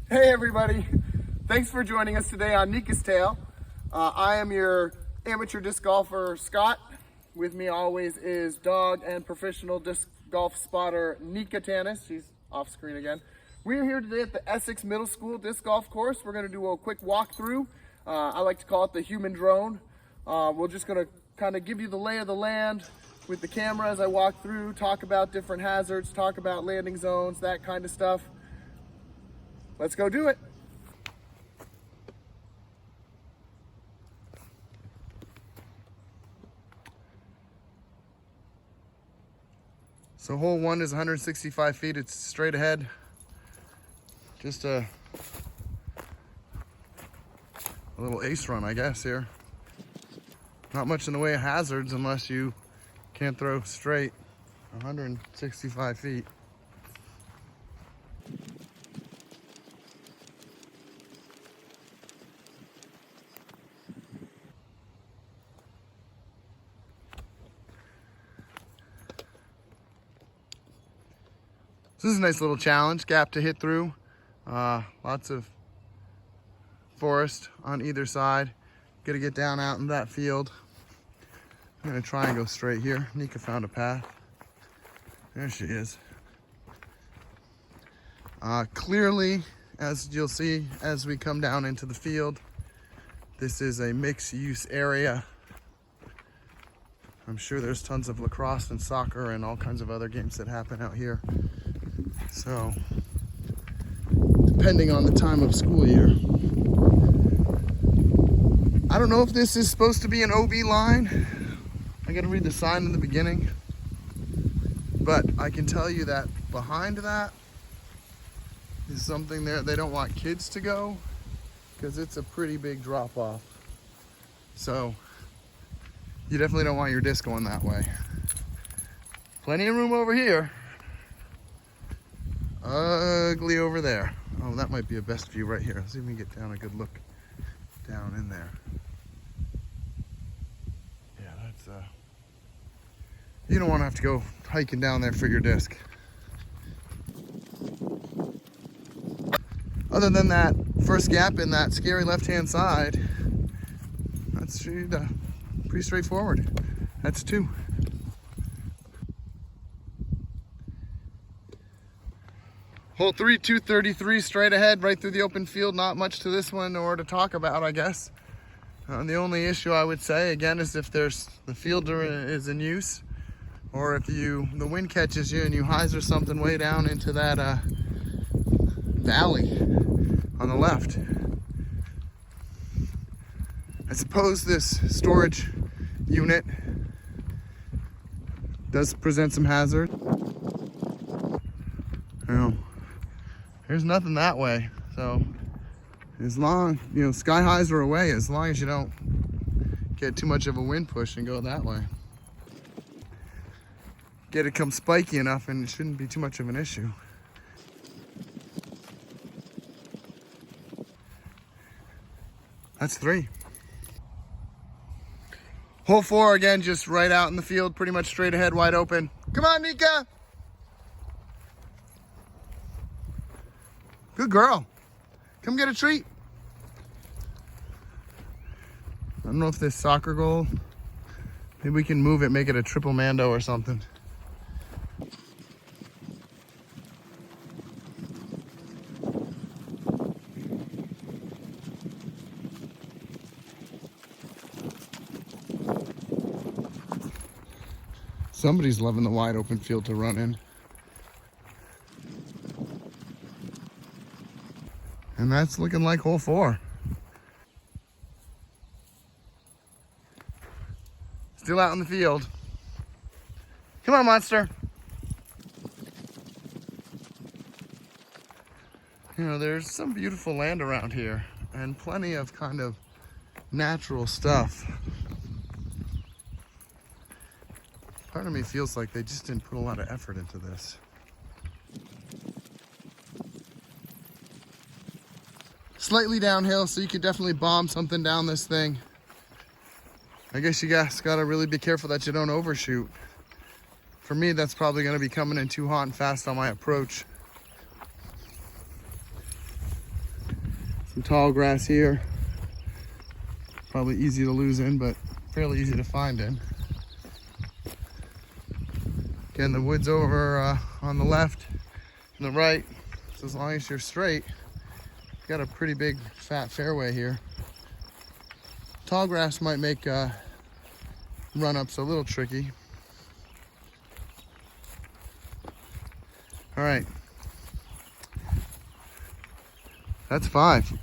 Hey everybody, thanks for joining us today on Nikka's Tale. I am your amateur disc golfer, Scot. With me always is dog and professional disc golf spotter, Nikka Tannis. She's off screen again. We're here today at the Essex Middle School disc golf course. We're gonna do a quick walkthrough. I like to call it the human drone. We're just gonna kind of give you the lay of the land with the camera as I walk through, talk about different hazards, talk about landing zones, that kind of stuff. Let's go do it. So hole 1 is 165 feet. It's straight ahead. Just a little ace run, I guess, here. Not much in the way of hazards unless you can't throw straight. 165 feet. So this is a nice little challenge, gap to hit through. Lots of forest on either side. Gotta get down out in that field. I'm gonna try and go straight here. Nikka found a path. There she is. Clearly, as you'll see as we come down into the field, this is a mixed use area. I'm sure there's tons of lacrosse and soccer and all kinds of other games that happen out here. So, depending on the time of school year. I don't know if this is supposed to be an OB line. I gotta read the sign in the beginning. But I can tell you that behind that is something there they don't want kids to go because it's a pretty big drop off. So, you definitely don't want your disc going that way. Plenty of room over here. Ugly over there. Oh, that might be a best view right here. Let's see if we can get down a good look down in there. Yeah, that's you don't want to have to go hiking down there for your disc. Other than that first gap in that scary left-hand side, that's pretty straightforward. That's 2. Hole 3, 233, straight ahead, right through the open field. Not much to this one or to talk about, I guess. The only issue I would say, again, is if the fielder is in use, or if the wind catches you and you hyzer something way down into that valley on the left. I suppose this storage unit does present some hazard. There's nothing that way, so as long, sky highs are away, as long as you don't get too much of a wind push and go that way. Get it come spiky enough and it shouldn't be too much of an issue. That's 3. Hole 4, again, just right out in the field, pretty much straight ahead, wide open. Come on, Nikka! Good girl. Come get a treat. I don't know if this soccer goal, maybe we can move it, make it a triple mando or something. Somebody's loving the wide open field to run in. And that's looking like hole 4. Still out in the field. Come on, monster. There's some beautiful land around here and plenty of kind of natural stuff. Part of me feels like they just didn't put a lot of effort into this. Slightly downhill, so you could definitely bomb something down this thing. I guess you guys gotta really be careful that you don't overshoot. For me, that's probably gonna be coming in too hot and fast on my approach. Some tall grass here. Probably easy to lose in, but fairly easy to find in. Again, the woods over on the left and the right. So as long as you're straight, you've got a pretty big fat fairway here. Tall grass might make run-ups a little tricky. All right, that's 5.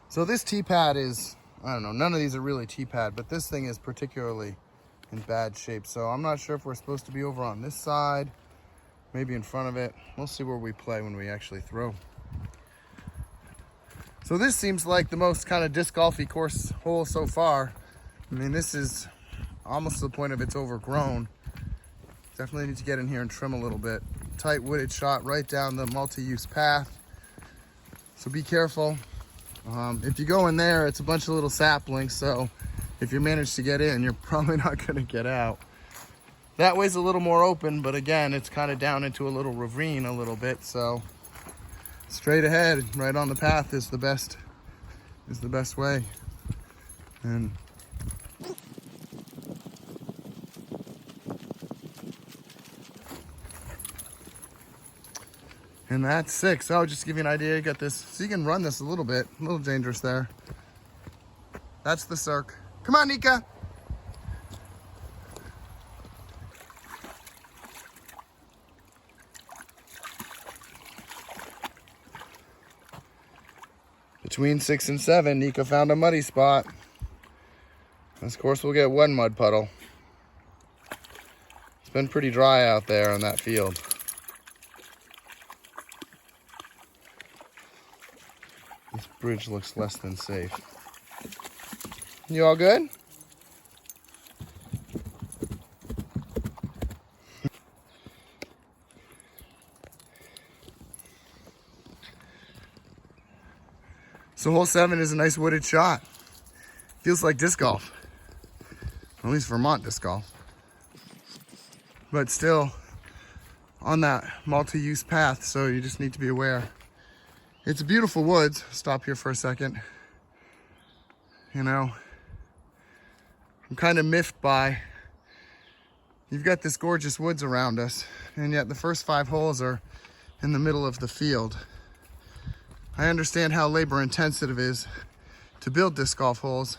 So this tee pad is, I don't know, none of these are really tee pad, but this thing is particularly in bad shape. So I'm not sure if we're supposed to be over on this side, maybe in front of it. We'll see where we play when we actually throw. So this seems like the most kind of disc golfy course hole so far. I mean, this is almost to the point of it's overgrown. Definitely need to get in here and trim a little bit. Tight wooded shot right down the multi-use path. So be careful. If you go in there, it's a bunch of little saplings. So if you manage to get in, you're probably not gonna get out. That way's a little more open, but again, it's kind of down into a little ravine a little bit. So straight ahead, right on the path is the best way. And that's 6. Oh, just to give you an idea, you got this. So you can run this a little bit, a little dangerous there. That's the circ. Come on, Nikka. Between 6 and 7, Nikka found a muddy spot. This course will get 1 mud puddle. It's been pretty dry out there on that field. This bridge looks less than safe. You all good? So hole 7 is a nice wooded shot. Feels like disc golf. At least Vermont disc golf. But still on that multi-use path, so you just need to be aware. It's a beautiful woods. Stop here for a second. You know, I'm kind of miffed by, you've got this gorgeous woods around us, and yet the first 5 holes are in the middle of the field. I understand how labor intensive it is to build disc golf holes,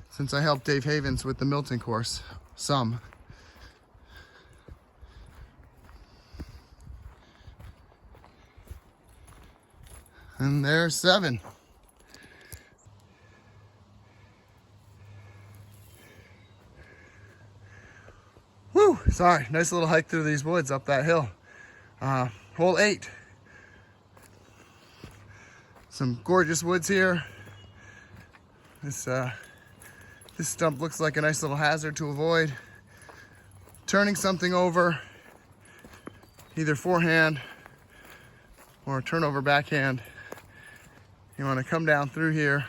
since I helped Dave Havens with the Milton course, some. And there's 7. Woo, sorry, nice little hike through these woods up that hill. Hole 8. Some gorgeous woods here. This stump looks like a nice little hazard to avoid. Turning something over, either forehand or turnover backhand. You want to come down through here.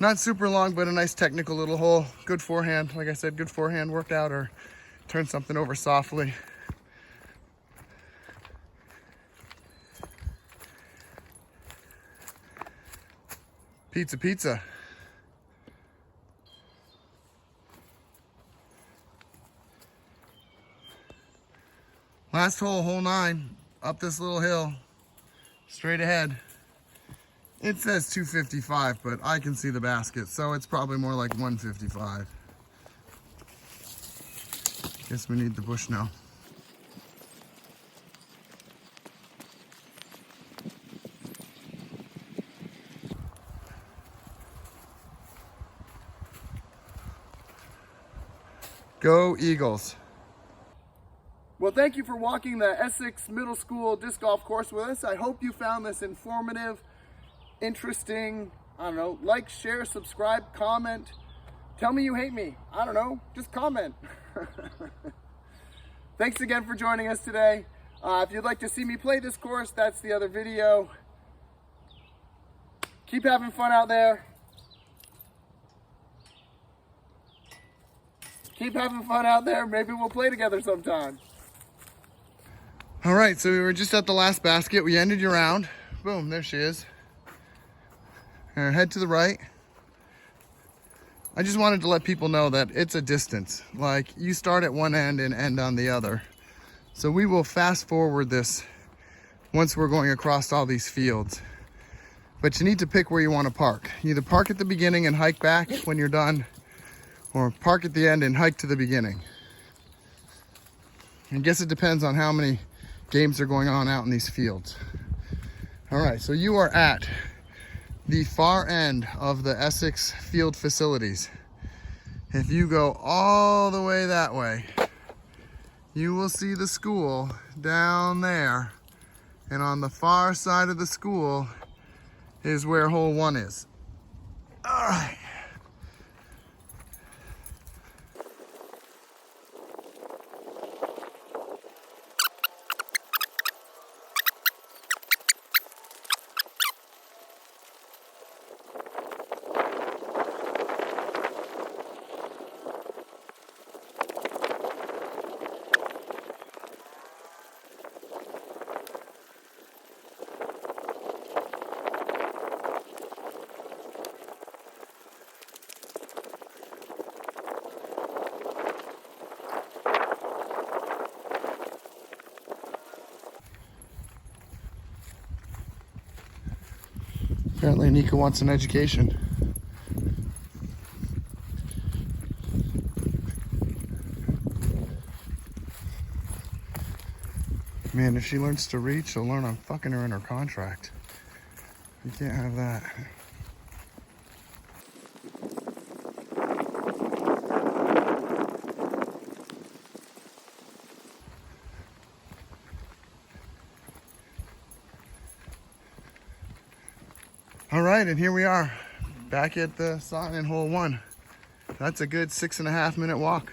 Not super long, but a nice technical little hole. Good forehand, like I said, good forehand workout, or turn something over softly. Pizza, pizza. Last hole, hole 9, up this little hill, straight ahead. It says 255, but I can see the basket, so it's probably more like 155. Guess we need the bush now. Go Eagles. Well, thank you for walking the Essex Middle School disc golf course with us. I hope you found this informative, interesting. I don't know, like, share, subscribe, comment. Tell me you hate me. I don't know, just comment. Thanks again for joining us today. If you'd like to see me play this course, that's the other video. Keep having fun out there. keep having fun out there. Maybe we'll play together sometime. All right, so we were just at the last basket. We ended your round. Boom, there she is. And head to the right. I just wanted to let people know that it's a distance. Like, you start at one end and end on the other. So we will fast forward this once we're going across all these fields. But you need to pick where you want to park. You either park at the beginning and hike back when you're done, or park at the end and hike to the beginning. I guess it depends on how many games are going on out in these fields. All right, so you are at the far end of the Essex field facilities. If you go all the way that way, you will see the school down there. And on the far side of the school is where hole 1 is. All right. Apparently Nikka wants an education. Man, if she learns to read, she'll learn I'm fucking her in her contract. You can't have that. All right, and here we are, back at the sign in hole 1. That's a good 6.5 minute walk.